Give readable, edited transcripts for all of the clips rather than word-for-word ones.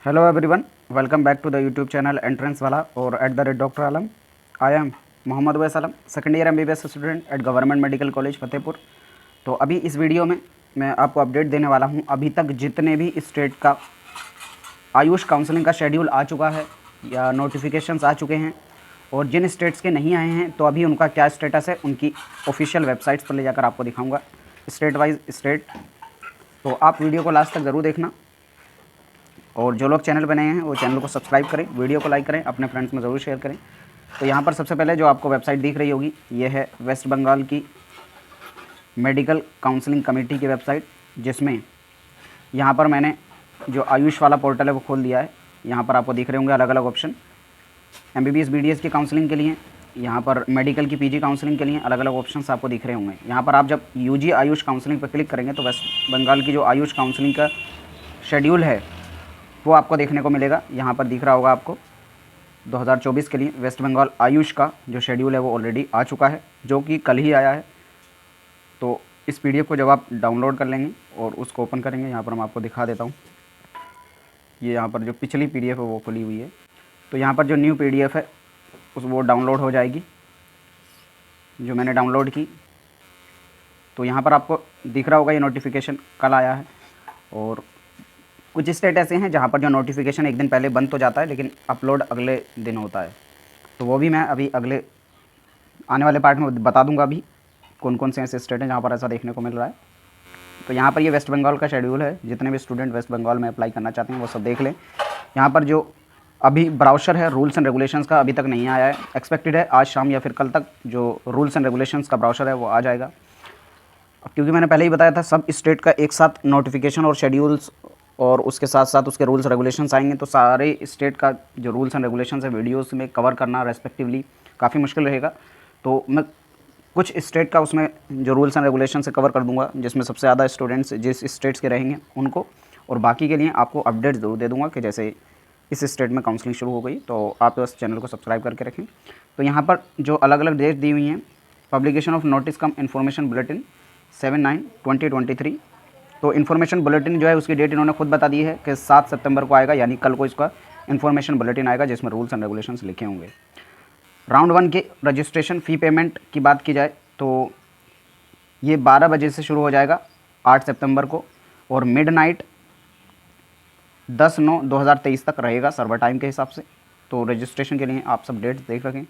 Hello everyone, welcome back to the YouTube channel entrance wala और @डॉक्टर Alam. I am Mohammad Wais Alam, second year MBBS student at government medical college Fatehpur. तो अभी इस video में मैं आपको अपडेट देने वाला हूं, अभी तक जितने भी स्टेट का आयुष काउंसलिंग का शेड्यूल आ चुका है या नोटिफिकेशंस आ चुके हैं, और जिन स्टेट्स के नहीं आए हैं तो अभी उनका क्या स्टेटस है, उनकी ऑफिशियल वेबसाइट्स पर ले जाकर आपको दिखाऊँगा स्टेट वाइज स्टेट। तो आप वीडियो को लास्ट तक ज़रूर देखना, और जो लोग चैनल पर नए हैं वो चैनल को सब्सक्राइब करें, वीडियो को लाइक करें, अपने फ्रेंड्स में ज़रूर शेयर करें। तो यहाँ पर सबसे पहले जो आपको वेबसाइट दिख रही होगी ये है वेस्ट बंगाल की मेडिकल काउंसलिंग कमेटी की वेबसाइट, जिसमें यहाँ पर मैंने जो आयुष वाला पोर्टल है वो खोल दिया है। यहाँ पर आपको दिख रहे होंगे अलग अलग ऑप्शन, MBBS BDS की काउंसलिंग के लिए, यहाँ पर मेडिकल की PG काउंसलिंग के लिए अलग अलग ऑप्शंस आपको दिख रहे होंगे। यहाँ पर आप जब UG आयुष काउंसलिंग पर क्लिक करेंगे तो वेस्ट बंगाल की जो आयुष काउंसलिंग का शेड्यूल है वो आपको देखने को मिलेगा। यहाँ पर दिख रहा होगा आपको 2024 के लिए वेस्ट बंगाल आयुष का जो शेड्यूल है वो ऑलरेडी आ चुका है, जो कि कल ही आया है। तो इस PDF को जब आप डाउनलोड कर लेंगे और उसको ओपन करेंगे, यहाँ पर मैं आपको दिखा देता हूँ। ये यहाँ पर जो पिछली PDF है वो खुली हुई है, तो यहाँ पर जो न्यू PDF है उस वो डाउनलोड हो जाएगी, जो मैंने डाउनलोड की। तो यहाँ पर आपको दिख रहा होगा ये नोटिफिकेशन कल आया है, और कुछ स्टेट ऐसे हैं जहाँ पर जो नोटिफिकेशन एक दिन पहले बंद हो जाता है लेकिन अपलोड अगले दिन होता है। तो वो भी मैं अभी अगले आने वाले पार्ट में बता दूंगा अभी कौन कौन से ऐसे स्टेट हैं जहाँ पर ऐसा देखने को मिल रहा है। तो यहाँ पर ये वेस्ट बंगाल का शेड्यूल है, जितने भी स्टूडेंट वेस्ट बंगाल में अप्लाई करना चाहते हैं वो सब देख लें। यहाँ पर जो अभी ब्राउशर है रूल्स एंड रेगुलेशंस का अभी तक नहीं आया है, एक्सपेक्टेड है आज शाम या फिर कल तक जो रूल्स एंड रेगुलेशंस का ब्राउशर है वो आ जाएगा। क्योंकि मैंने पहले ही बताया था सब स्टेट का एक साथ नोटिफिकेशन और शेड्यूल्स और उसके साथ साथ उसके रूल्स रेगुलेशंस आएंगे, तो सारे स्टेट का जो रूल्स एंड रेगुलेशंस है वीडियोस में कवर करना रेस्पेक्टिवली काफ़ी मुश्किल रहेगा। तो मैं कुछ स्टेट का उसमें जो रूल्स एंड रेगुलेशन से कवर कर दूंगा, जिसमें सबसे ज़्यादा स्टूडेंट्स जिस स्टेट्स के रहेंगे उनको, और बाकी के लिए आपको अपडेट ज़रूर दे दूंगा कि जैसे इस स्टेट में काउंसलिंग शुरू हो गई। तो आप इस चैनल को सब्सक्राइब करके रखें। तो यहाँ पर जो अलग अलग डेट दी हुई हैं, publication of notice come information bulletin 7/9/2023। तो इन्फॉर्मेशन बुलेटिन जो है उसकी डेट इन्होंने खुद बता दी है कि 7 सितंबर को आएगा, यानी कल को इसका इन्फॉर्मेशन बुलेटिन आएगा जिसमें रूल्स एंड रेगुलेशंस लिखे होंगे। राउंड 1 के रजिस्ट्रेशन फ़ी पेमेंट की बात की जाए तो ये 12 बजे से शुरू हो जाएगा 8 सितंबर को, और मिडनाइट 10/9/2023 तक रहेगा सर्वर टाइम के हिसाब से। तो रजिस्ट्रेशन के लिए आप सब डेट्स देख रखें।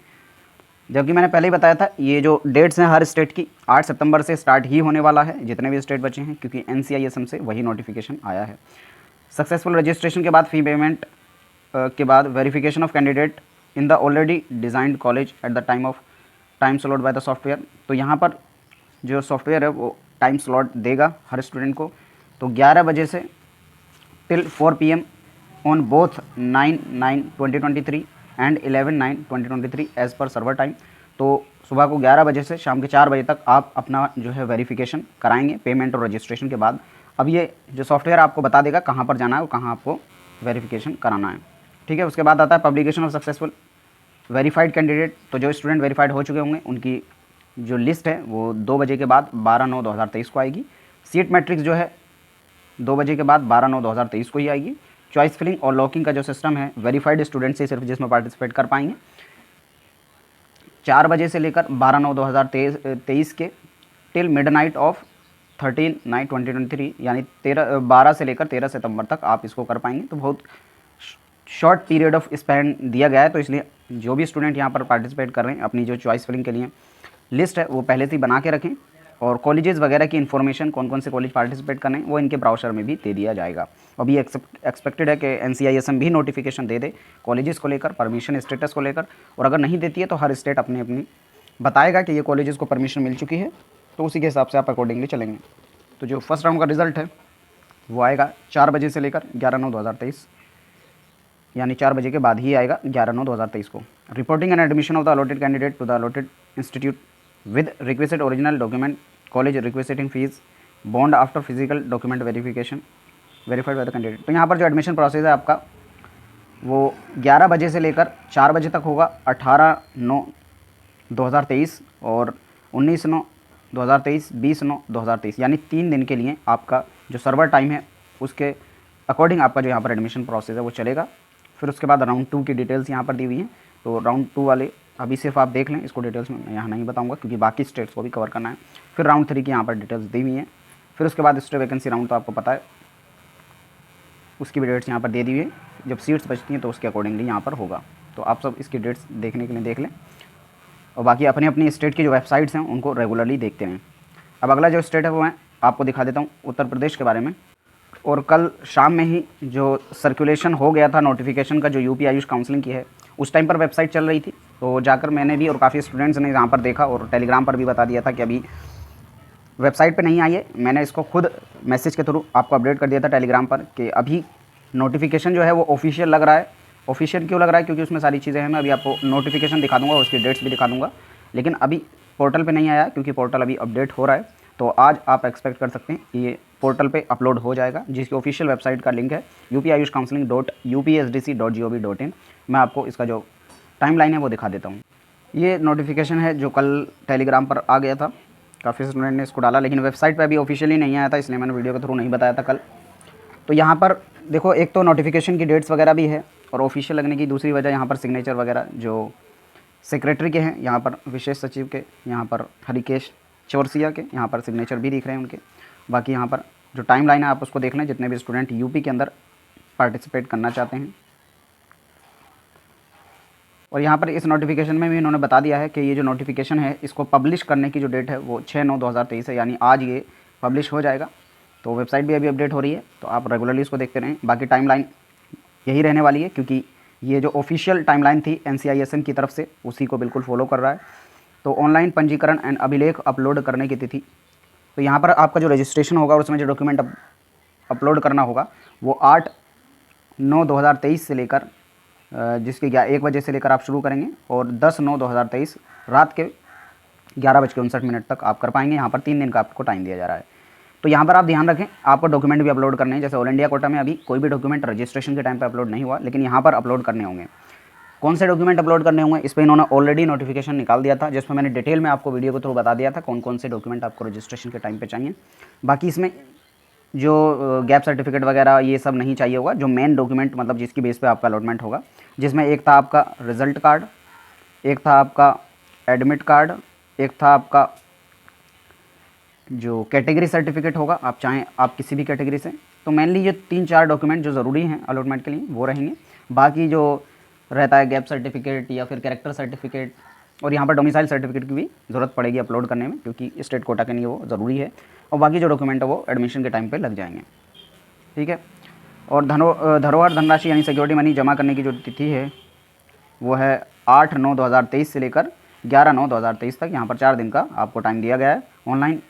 जबकि मैंने पहले ही बताया था ये जो डेट्स हैं हर स्टेट की 8 सितंबर से स्टार्ट ही होने वाला है, जितने भी स्टेट बचे हैं, क्योंकि NCISM से वही नोटिफिकेशन आया है। सक्सेसफुल रजिस्ट्रेशन के बाद फ़ी पेमेंट के बाद verification of candidate in the already designed college at the time slot by the software. तो यहाँ पर जो सॉफ्टवेयर है वो टाइम स्लॉट देगा हर स्टूडेंट को। तो 11 बजे से till 4 PM on both 9/9/2023 and 11/9/2023 as per server time. तो सुबह को 11 बजे से शाम के 4 बजे तक आप अपना जो है वेरिफिकेशन कराएंगे पेमेंट और रजिस्ट्रेशन के बाद। अब ये जो सॉफ्टवेयर आपको बता देगा कहाँ पर जाना है और कहाँ आपको वेरिफिकेशन कराना है। ठीक है, उसके बाद आता है publication of successful verified candidate. तो जो स्टूडेंट वेरीफाइड हो चुके होंगे उनकी जो लिस्ट है वो 2 बजे के बाद 12/9/2023 को आएगी। सीट मैट्रिक्स जो है 2 बजे के बाद 12/9/2023 को ही आएगी। चॉइस फिलिंग और लॉकिंग का जो सिस्टम है वेरीफाइड स्टूडेंट से सिर्फ जिसमें पार्टिसिपेट कर पाएंगे 4 बजे से लेकर 12/9/2023 के टिल मिडनाइट ऑफ 13/9/2023, यानी 12 से लेकर 13 सितंबर तक आप इसको कर पाएंगे। तो बहुत शॉर्ट पीरियड ऑफ स्पैन दिया गया है, तो इसलिए जो भी स्टूडेंट यहाँ पर पार्टिसिपेट कर रहे हैं अपनी जो चॉइस फिलिंग के लिए लिस्ट है वो पहले से ही बना के रखें, और कॉलेजेस वगैरह की इन्फॉर्मेशन कौन कौन से कॉलेज पार्टिसिपेट कर रहे हैं वो इनके ब्राउशर में भी दे दिया जाएगा। अभी एक्सपेक्टेड है कि NCISM भी नोटिफिकेशन दे दे कॉलेजेस को लेकर, परमिशन स्टेटस को लेकर, और अगर नहीं देती है तो हर स्टेट अपनी अपनी बताएगा कि ये कॉलेजेस को परमिशन मिल चुकी है, तो उसी के हिसाब से आप अकॉर्डिंगली चलेंगे। तो जो फर्स्ट राउंड का रिजल्ट है वो आएगा 4 बजे से लेकर 11/9/2023, यानी 4 बजे के बाद ही आएगा 11/9/2023 को। Reporting and admission of the allotted candidate to the allotted institute with requested original document, college requesting fees, bond after physical document verification verified by the candidate. तो यहाँ पर जो एडमिशन प्रोसेस है आपका वो 11 बजे से लेकर 4 बजे तक होगा 18/9/2023 और 19/9/2023, 20/9/2023, यानी 3 दिन के लिए आपका जो सर्वर टाइम है उसके अकॉर्डिंग आपका जो यहाँ पर एडमिशन प्रोसेस है वो चलेगा। फिर उसके बाद राउंड 2 की डिटेल्स यहाँ पर दी हुई हैं। तो राउंड 2 वाले अभी सिर्फ आप देख लें, इसको डिटेल्स में मैं यहाँ नहीं बताऊँगा क्योंकि बाकी स्टेट्स को भी कवर करना है। फिर राउंड 3 की यहाँ पर डिटेल्स दी हुई हैं। फिर उसके बाद स्टेट वैकेंसी राउंड तो आपको पता है, उसकी भी डेट्स यहाँ पर दे दी हुई है। जब सीट्स बचती हैं तो उसके अकॉर्डिंगली यहाँ पर होगा। तो आप सब इसकी डेट्स देखने के लिए देख लें और बाकी अपनी अपनी स्टेट की जो वेबसाइट्स हैं उनको रेगुलरली देखते रहें। अब अगला जो स्टेट है वो मैं आपको दिखा देता हूँ उत्तर प्रदेश के बारे में। और कल शाम में ही जो सर्कुलेशन हो गया था नोटिफिकेशन का, जो यूपी आयुष काउंसलिंग की है, उस टाइम पर वेबसाइट चल रही थी। तो जाकर मैंने भी और काफ़ी स्टूडेंट्स ने यहाँ पर देखा और टेलीग्राम पर भी बता दिया था कि अभी वेबसाइट पे नहीं आई है। मैंने इसको खुद मैसेज के थ्रू आपको अपडेट कर दिया था टेलीग्राम पर कि अभी नोटिफिकेशन जो है वो ऑफिशियल लग रहा है। ऑफिशियल क्यों लग रहा है? क्योंकि उसमें सारी चीज़ें हैं। मैं अभी आपको नोटिफिकेशन दिखा दूँगा, उसकी डेट्स भी दिखा दूँगा, लेकिन अभी पोर्टल पे नहीं आया क्योंकि पोर्टल अभी अपडेट हो रहा है। तो आज आप एक्सपेक्ट कर सकते हैं कि ये पोर्टल पे अपलोड हो जाएगा, जिसकी ऑफिशियल वेबसाइट का लिंक है upayushcounseling.upsdc.gov.in। मैं आपको इसका जो टाइमलाइन है वो दिखा देता हूँ। ये नोटिफिकेशन है जो कल टेलीग्राम पर आ गया था, काफ़ी स्टूडेंट ने इसको डाला, लेकिन वेबसाइट पे अभी ऑफिशियली नहीं आया था, इसलिए मैंने वीडियो के थ्रू नहीं बताया था कल। तो यहाँ पर देखो, एक तो नोटिफिकेशन की डेट्स वगैरह भी है और ऑफिशियल लगने की दूसरी वजह यहाँ पर सिग्नेचर वगैरह जो सेक्रेटरी के हैं, यहाँ पर विशेष सचिव के, यहाँ पर हरिकेश चौरसिया के, यहाँ पर सिग्नेचर भी दिख रहे हैं उनके। बाकी यहाँ पर जो टाइमलाइन है आप उसको देख लें, जितने भी स्टूडेंट यूपी के अंदर पार्टिसिपेट करना चाहते हैं। और यहाँ पर इस नोटिफिकेशन में भी इन्होंने बता दिया है कि ये जो नोटिफिकेशन है इसको पब्लिश करने की जो डेट है वो 6/9/2023 है, यानी आज ये पब्लिश हो जाएगा। तो वेबसाइट भी अभी अपडेट हो रही है, तो आप रेगुलरली इसको देखते रहें। बाकी टाइमलाइन यही रहने वाली है क्योंकि ये जो ऑफिशियल टाइमलाइन थी NCISM की तरफ से उसी को बिल्कुल फॉलो कर रहा है। तो ऑनलाइन पंजीकरण एंड अभिलेख अपलोड करने की तिथि, तो यहाँ पर आपका जो रजिस्ट्रेशन होगा और उसमें जो डॉक्यूमेंट अपलोड करना होगा वो 8/9/2023 से लेकर जिसके 1 बजे से लेकर आप शुरू करेंगे और 10/9/2023 रात के 11:59 तक आप कर पाएंगे। यहाँ पर 3 दिन का आपको टाइम दिया जा रहा है। तो यहाँ पर आप ध्यान रखें, आपको डॉक्यूमेंट भी अपलोड करने हैं। जैसे ऑल इंडिया कोटा में अभी कोई भी डॉक्यूमेंट रजिस्ट्रेशन के टाइम पे अपलोड नहीं हुआ, लेकिन यहाँ पर अपलोड करने होंगे। कौन से डॉक्यूमेंट अपलोड करने होंगे, इस पर इन्होंने ऑलरेडी नोटिफिकेशन निकाल दिया था, जिसमें मैंने डिटेल में आपको वीडियो के थ्रू बता दिया था कौन कौन से डॉक्यूमेंट आपको रजिस्ट्रेशन के टाइम पे चाहिए। बाकी इसमें जो गैप सर्टिफिकेट वगैरह ये सब नहीं चाहिए होगा। जो मेन डॉक्यूमेंट मतलब जिसकी बेस पे आपका अलॉटमेंट होगा, जिसमें एक था आपका रिज़ल्ट कार्ड, एक था आपका एडमिट कार्ड, एक था आपका जो कैटेगरी सर्टिफिकेट होगा, आप चाहें आप किसी भी कैटेगरी से। तो मेनली ये 3-4 डॉक्यूमेंट जो ज़रूरी हैं अलॉटमेंट के लिए वो रहेंगे। बाकी जो रहता है गैप सर्टिफिकेट या फिर कैरेक्टर सर्टिफिकेट, और यहाँ पर डोमिसाइल सर्टिफिकेट की भी ज़रूरत पड़ेगी अपलोड करने में क्योंकि स्टेट कोटा के लिए वो ज़रूरी है। और बाकी जो डॉक्यूमेंट है वो एडमिशन के टाइम पे लग जाएंगे, ठीक है। और धरोहर धनराशि यानी सिक्योरिटी मनी जमा करने की जो तिथि है वो है 8/9/2023 से लेकर 11/9/2023 तक। यहाँ पर 4 दिन का आपको टाइम दिया गया है। ऑनलाइन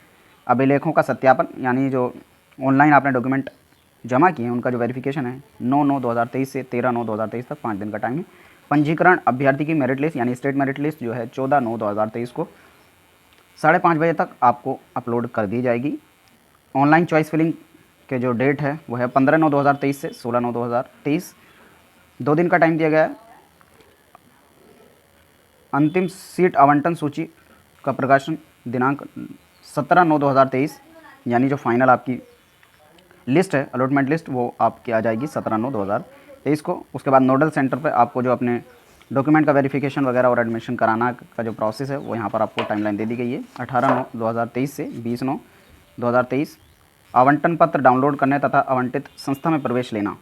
अभिलेखों का सत्यापन यानी जो ऑनलाइन आपने डॉक्यूमेंट जमा किए हैं उनका जो वेरिफिकेशन है 9/9/2023 से 13/9/2023 तक 5 दिन का टाइम है। पंजीकरण अभ्यर्थी की मेरिट लिस्ट यानी स्टेट मेरिट लिस्ट जो है 14/9/2023 को 5:30 बजे तक आपको अपलोड कर दी जाएगी। ऑनलाइन चॉइस फिलिंग के जो डेट है वो है 15/9/2023 से 16/9/2023, 2 दिन का टाइम दिया गया है। अंतिम सीट आवंटन सूची का प्रकाशन दिनांक 17/9/2023, यानी जो फाइनल आपकी लिस्ट है अलॉटमेंट लिस्ट वो आपकी आ जाएगी 17/9/2023 को। उसके बाद नोडल सेंटर पे आपको जो अपने डॉक्यूमेंट का वेरिफिकेशन वगैरह और एडमिशन कराना का जो प्रोसेस है वो यहाँ पर आपको टाइमलाइन दे दी गई है 18/9/2023 से 20/9/2023। आवंटन पत्र डाउनलोड करने तथा आवंटित संस्था में प्रवेश लेना,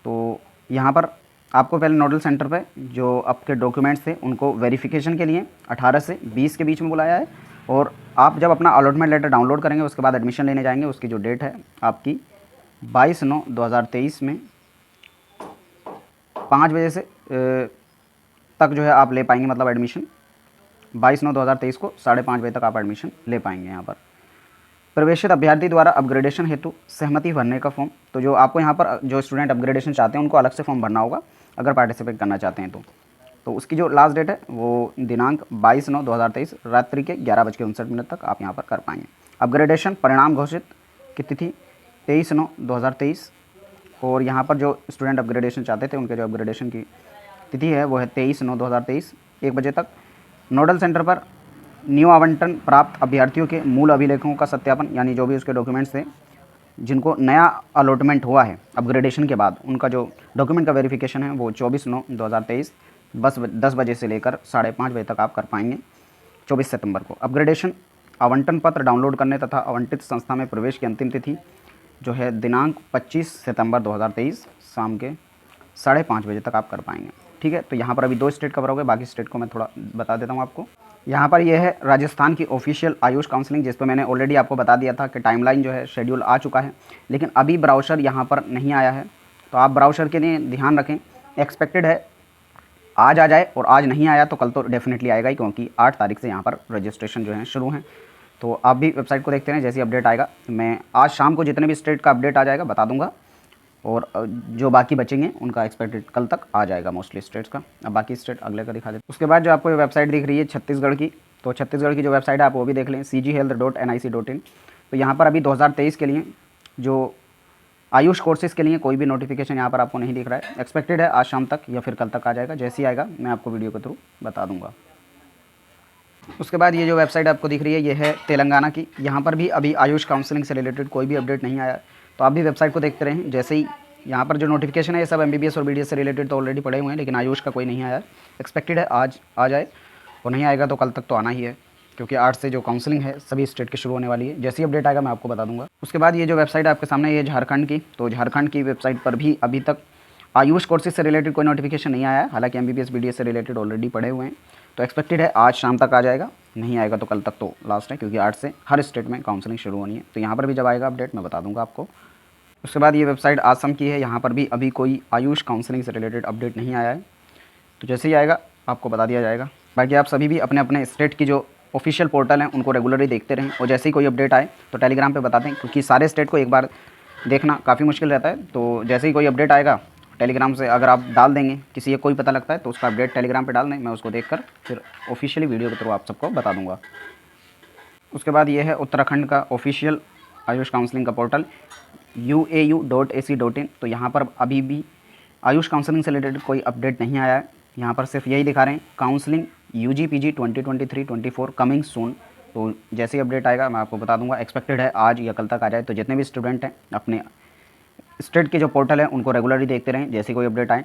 तो यहाँ पर आपको पहले नोडल सेंटर पे जो आपके डॉक्यूमेंट्स थे उनको वेरिफिकेशन के लिए 18 से 20 के बीच में बुलाया है। और आप जब अपना अलॉटमेंट लेटर डाउनलोड करेंगे उसके बाद एडमिशन लेने जाएंगे, उसकी जो डेट है आपकी 22/9/2023 में 5 बजे से तक जो है आप ले पाएंगे, मतलब एडमिशन 22/9/2023 को 5:30 बजे तक आप एडमिशन ले पाएंगे। यहाँ पर प्रवेशित अभ्यर्थी द्वारा अपग्रेडेशन हेतु सहमति भरने का फॉर्म, तो जो आपको यहाँ पर जो स्टूडेंट अपग्रेडेशन चाहते हैं उनको अलग से फॉर्म भरना होगा अगर पार्टिसिपेट करना चाहते हैं तो उसकी जो लास्ट डेट है वो दिनांक 22/9/2023 रात्रि के 11:59 तक आप यहाँ पर कर पाएंगे। अपग्रेडेशन परिणाम घोषित की तिथि 23/9/2023, और यहाँ पर जो स्टूडेंट अपग्रेडेशन चाहते थे उनके जो अपग्रेडेशन की तिथि है वो है 23/9/2023 1 बजे तक। नोडल सेंटर पर न्यू आवंटन प्राप्त अभ्यर्थियों के मूल अभिलेखों का सत्यापन यानी जो भी उसके डॉक्यूमेंट्स थे जिनको नया अलॉटमेंट हुआ है अपग्रेडेशन के बाद, उनका जो डॉक्यूमेंट का वेरिफिकेशन है वो 24/9/2023 बस 10 बजे से लेकर 5:30 बजे तक आप कर पाएंगे 24 सितंबर को। अपग्रेडेशन आवंटन पत्र डाउनलोड करने तथा आवंटित संस्था में प्रवेश की अंतिम तिथि जो है दिनांक 25 सितंबर 2023 शाम के 5:30 बजे तक आप कर पाएंगे। ठीक है, तो यहाँ पर अभी 2 स्टेट कवर हो गए, बाकी स्टेट को मैं थोड़ा बता देता हूँ आपको। यहाँ पर यह है राजस्थान की ऑफिशियल आयुष काउंसलिंग, जिस पर मैंने ऑलरेडी आपको बता दिया था कि टाइमलाइन जो है शेड्यूल आ चुका है, लेकिन अभी ब्राउज़र यहाँ पर नहीं आया है। तो आप ब्राउज़र के लिए ध्यान रखें, एक्सपेक्टेड है आज आ जाए, और आज नहीं आया तो कल तो डेफिनेटली आएगा ही, क्योंकि 8 तारीख से यहाँ पर रजिस्ट्रेशन जो है शुरू हैं। तो आप भी वेबसाइट को देखते रहें, जैसी अपडेट आएगा मैं आज शाम को जितने भी स्टेट का अपडेट आ जाएगा बता दूंगा, और जो बाकी बचेंगे उनका एक्सपेक्टेड कल तक आ जाएगा मोस्टली स्टेट्स का। अब बाकी स्टेट अगले का दिखा देते। उसके बाद जो आपको ये वेबसाइट दिख रही है छत्तीसगढ़ की, तो छत्तीसगढ़ की जो वेबसाइट है आप वो भी देख लें, cghealth.nic.in। तो यहाँ पर अभी 2023 के लिए जो आयुष कोर्सेज़ के लिए कोई भी नोटिफिकेशन यहाँ पर आपको नहीं दिख रहा है। एक्सपेक्टेड है आज शाम तक या फिर कल तक आ जाएगा, जैसे ही आएगा मैं आपको वीडियो के थ्रू बता दूंगा। उसके बाद ये जो वेबसाइट आपको दिख रही है ये है तेलंगाना की। यहाँ पर भी अभी आयुष काउंसलिंग से रिलेटेड कोई भी अपडेट नहीं आया, तो आप भी वेबसाइट को देखते रहें। जैसे ही यहाँ पर जो नोटिफिकेशन है ये सब MBBS और BDS से रिलेटेड तो ऑलरेडी पड़े हुए हैं, लेकिन आयुष का कोई नहीं आया। एक्सपेक्टेड है आज आ जाए, और नहीं आएगा तो कल तक तो आना ही है, क्योंकि 8 से जो काउंसलिंग है सभी स्टेट की शुरू होने वाली है। जैसे ही अपडेट आएगा मैं आपको बता दूंगा। उसके बाद ये जो वेबसाइट आपके सामने ये झारखंड की, तो झारखंड की वेबसाइट पर भी अभी तक आयुष कोर्सेज से रिलेटेड कोई नोटिफिकेशन नहीं आया है, हालांकि MBBS BDS से रिलेटेड ऑलरेडी पड़े हुए हैं। तो एक्सपेक्टेड है आज शाम तक आ जाएगा, नहीं आएगा तो कल तक तो लास्ट है, क्योंकि 8 से हर स्टेट में काउंसलिंग शुरू होनी है। तो यहाँ पर भी जब आएगा अपडेट मैं बता दूंगा आपको। उसके बाद ये वेबसाइट आसम की है, यहाँ पर भी अभी कोई आयुष काउंसलिंग से रिलेटेड अपडेट नहीं आया है, तो जैसे ही आएगा आपको बता दिया जाएगा। बाकी आप सभी भी अपने अपने स्टेट की जो ऑफिशियल पोर्टल हैं उनको रेगुलरली देखते रहें, और जैसे ही कोई अपडेट आए तो टेलीग्राम पे बता दें, क्योंकि सारे स्टेट को एक बार देखना काफ़ी मुश्किल रहता है। तो जैसे ही कोई अपडेट आएगा टेलीग्राम से अगर आप डाल देंगे, किसी को कोई पता लगता है तो उसका अपडेट टेलीग्राम पे डाल दें, मैं उसको देखकर फिर ऑफिशियली वीडियो के थ्रू आप सबको बता दूंगा। उसके बाद ये है उत्तराखंड का ऑफिशियल आयुष काउंसलिंग का पोर्टल uau.ac.in। तो यहाँ पर अभी भी आयुष काउंसलिंग से रिलेटेड कोई अपडेट नहीं आया है, यहाँ पर सिर्फ यही दिखा रहे हैं counselling UG PG 2023-24 coming soon. तो जैसे ही अपडेट आएगा मैं आपको बता दूंगा। एक्सपेक्टेड है आज या कल तक आ जाए। तो जितने भी स्टूडेंट हैं अपने स्टेट के जो पोर्टल है उनको रेगुलरली देखते रहें, जैसे कोई अपडेट आए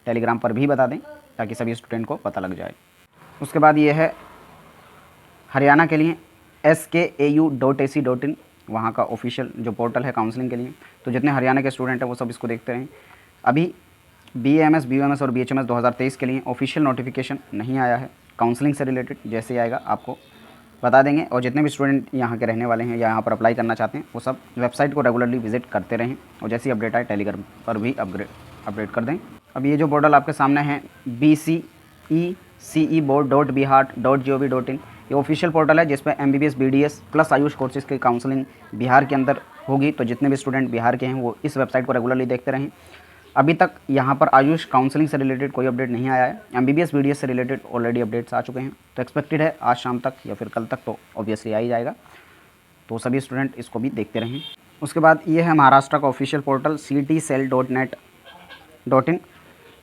टेलीग्राम पर भी बता दें, ताकि सभी स्टूडेंट को पता लग जाए। उसके बाद ये है हरियाणा के लिए SKAU.ac.in, वहाँ का ऑफिशियल जो पोर्टल है काउंसलिंग के लिए। तो जितने हरियाणा के स्टूडेंट हैं वो सब इसको देखते रहें। अभी BAMS BUMS और BHMS 2023 के लिए ऑफिशियल नोटिफिकेशन नहीं आया है काउंसलिंग से रिलेटेड, जैसे ही आएगा आपको बता देंगे। और जितने भी स्टूडेंट यहाँ के रहने वाले हैं या यहाँ पर अप्लाई करना चाहते हैं वो सब वेबसाइट को रेगुलरली विजिट करते रहें, और जैसे ही अपडेट आए टेलीग्राम पर भी अपडेट कर दें। अब ये जो पोर्टल आपके सामने है bceceboard.bihar.gov.in, ये ऑफिशियल पोर्टल है जिसपे MBBS BDS plus Ayush courses की काउंसलिंग बिहार के अंदर होगी। तो जितने भी स्टूडेंट बिहार के हैं वो इस वेबसाइट को रेगुलरली देखते रहें। अभी तक यहाँ पर आयुष काउंसलिंग से रिलेटेड कोई अपडेट नहीं आया है। MBBS BDS से रिलेटेड ऑलरेडी अपडेट्स आ चुके हैं, तो एक्सपेक्टेड है आज शाम तक या फिर कल तक तो ऑब्वियसली आ ही जाएगा। तो सभी स्टूडेंट इसको भी देखते रहें। उसके बाद ये है महाराष्ट्र का ऑफिशियल पोर्टल ctcell.net.in।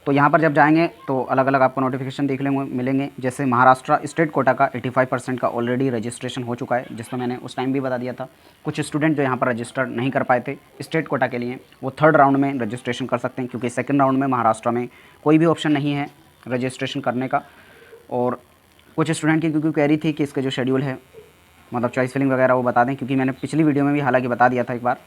तो यहाँ पर जब जाएंगे तो अलग अलग आपको नोटिफिकेशन देखने मिलेंगे। जैसे महाराष्ट्र स्टेट कोटा का 85% का ऑलरेडी रजिस्ट्रेशन हो चुका है, जिसमें मैंने उस टाइम भी बता दिया था। कुछ स्टूडेंट जो यहाँ पर रजिस्टर नहीं कर पाए थे स्टेट कोटा के लिए, वो 3rd राउंड में रजिस्ट्रेशन कर सकते हैं, क्योंकि 2nd राउंड में महाराष्ट्र में कोई भी ऑप्शन नहीं है रजिस्ट्रेशन करने का। और कुछ स्टूडेंट की क्योंकि क्वेरी थी कि इसके जो शेड्यूल है मतलब चॉइस फिलिंग वगैरह वो बता दें, क्योंकि मैंने पिछली वीडियो में भी हालांकि बता दिया था एक बार,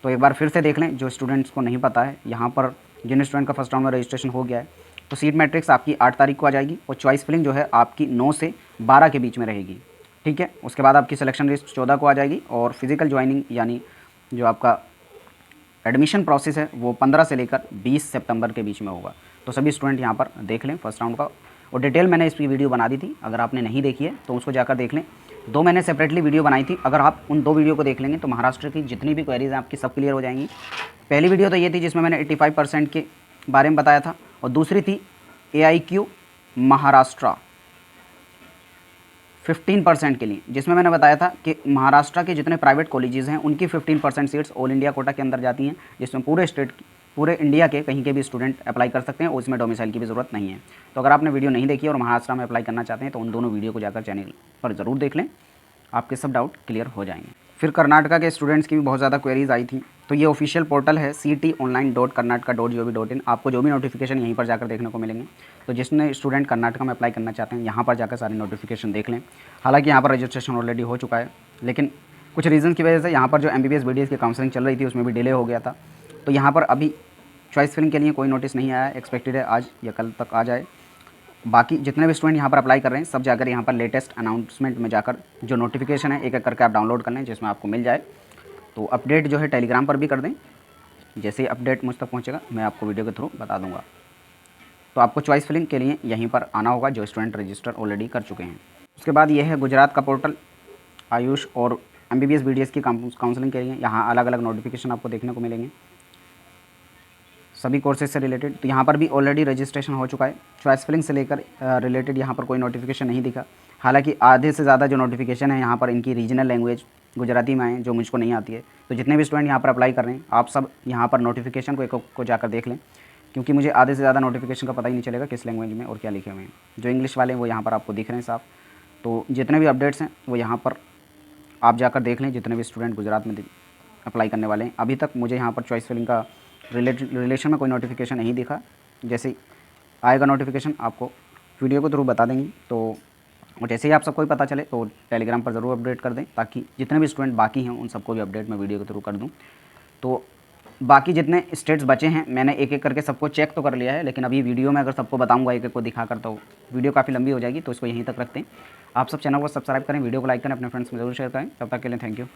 तो एक बार फिर से देख लें जो स्टूडेंट्स को नहीं पता है। यहाँ पर जिन स्टूडेंट का फर्स्ट राउंड में रजिस्ट्रेशन हो गया है तो सीट मैट्रिक्स आपकी 8 तारीख को आ जाएगी, और चॉइस फिलिंग जो है आपकी 9 से 12 के बीच में रहेगी। ठीक है, उसके बाद आपकी सिलेक्शन लिस्ट 14 को आ जाएगी, और फिजिकल ज्वाइनिंग यानी जो आपका एडमिशन प्रोसेस है वो 15 से लेकर 20 सितंबर के बीच में होगा। तो सभी स्टूडेंट यहाँ पर देख लें फर्स्ट राउंड का, और डिटेल मैंने इसकी वीडियो बना दी थी, अगर आपने नहीं देखी है तो उसको जाकर देख लें। 2 मैंने सेपरेटली वीडियो बनाई थी, अगर आप उन 2 वीडियो को देख लेंगे तो महाराष्ट्र की जितनी भी क्वेरीज हैं आपकी सब क्लियर हो जाएंगी। पहली वीडियो तो ये थी जिसमें मैंने 85% के बारे में बताया था, और दूसरी थी AIQ महाराष्ट्र 15% के लिए, जिसमें मैंने बताया था कि महाराष्ट्र के जितने प्राइवेट कॉलेजेस हैं उनकी 15% सीट्स ऑल इंडिया कोटा के अंदर जाती हैं, जिसमें पूरे इंडिया के कहीं के भी स्टूडेंट अप्लाई कर सकते हैं, और इसमें डोमिसाइल की भी ज़रूरत नहीं है। तो अगर आपने वीडियो नहीं देखी और महाराष्ट्र में अप्लाई करना चाहते हैं तो उन दोनों वीडियो को जाकर चैनल पर ज़रूर देख लें, आपके सब डाउट क्लियर हो जाएंगे। फिर कर्नाटका के स्टूडेंट्स की भी बहुत ज़्यादा क्वेरीज आई थी। तो ये ऑफिशियल पोर्टल है ctonline.karnataka.gov.in। आपको जो भी नोटिफिकेशन यहीं पर जाकर देखने को मिलेंगे। तो जिसने स्टूडेंट कर्नाटका में अप्लाई करना चाहते हैं यहाँ पर जाकर सारे नोटिफिकेशन देख लें। हालांकि यहाँ पर रजिस्ट्रेशन ऑलरेडी हो चुका है, लेकिन कुछ रीज़न की वजह से यहाँ पर जो MBBS BDS की काउंसलिंग चल रही थी उसमें भी डिले हो गया था। तो यहाँ पर अभी चॉइस फिलिंग के लिए कोई नोटिस नहीं आया, एक्सपेक्टेड है आज या कल तक आ जाए। बाकी जितने भी स्टूडेंट यहाँ पर अप्लाई कर रहे हैं सब जाकर यहाँ पर लेटेस्ट अनाउंसमेंट में जाकर जो नोटिफिकेशन है एक एक करके आप डाउनलोड कर लें, जिसमें आपको मिल जाए। तो अपडेट जो है टेलीग्राम पर भी कर दें, जैसे ही अपडेट मुझ तक पहुँचेगा मैं आपको वीडियो के थ्रू बता दूंगा। तो आपको चॉइस फिलिंग के लिए यहीं पर आना होगा जो स्टूडेंट रजिस्टर ऑलरेडी कर चुके हैं। उसके बाद ये है गुजरात का पोर्टल आयुष और MBBS BDS की काउंसलिंग के लिए। यहाँ अलग अलग नोटिफिकेशन आपको देखने को मिलेंगे सभी कोर्सेज से रिलेटेड। तो यहाँ पर भी ऑलरेडी रजिस्ट्रेशन हो चुका है। चॉइस फिलिंग से लेकर रिलेटेड यहाँ पर कोई नोटिफिकेशन नहीं दिखा। हालांकि आधे से ज़्यादा जो नोटिफिकेशन है यहाँ पर इनकी रीजनल लैंग्वेज गुजराती में आए, जो मुझको नहीं आती है। तो जितने भी स्टूडेंट यहाँ पर अप्लाई कर रहे हैं आप सब यहाँ पर नोटिफिकेशन को जाकर देख लें, क्योंकि मुझे आधे से ज़्यादा नोटिफिकेशन का पता ही नहीं चलेगा किस लैंग्वेज में और क्या लिखे हुए हैं। जो इंग्लिश वाले हैं वो यहाँ पर आपको दिख रहे हैं साफ। तो जितने भी अपडेट्स हैं वो यहाँ पर आप जाकर देख लें, जितने भी स्टूडेंट गुजरात में अप्लाई करने वाले हैं। अभी तक मुझे यहाँ पर चॉइस फिलिंग का रिलेशन में कोई नोटिफिकेशन नहीं दिखा। जैसे ही आएगा नोटिफिकेशन आपको वीडियो के थ्रू बता देंगे। तो और जैसे ही आप सबको भी पता चले तो टेलीग्राम पर ज़रूर अपडेट कर दें, ताकि जितने भी स्टूडेंट बाकी हैं उन सबको भी अपडेट मैं वीडियो के थ्रू कर दूं। तो बाकी जितने स्टेट्स बचे हैं मैंने एक एक करके सबको चेक तो कर लिया है, लेकिन अभी वीडियो में अगर सबको बताऊंगा एक एक को दिखा कर तो वीडियो काफ़ी लंबी हो जाएगी। तो इसको यहीं तक रखते हैं। आप सब चैनल को सब्सक्राइब करें, वीडियो को लाइक करें, अपने फ्रेंड्स में ज़रूर शेयर करें। तब तक के लिए थैंक यू।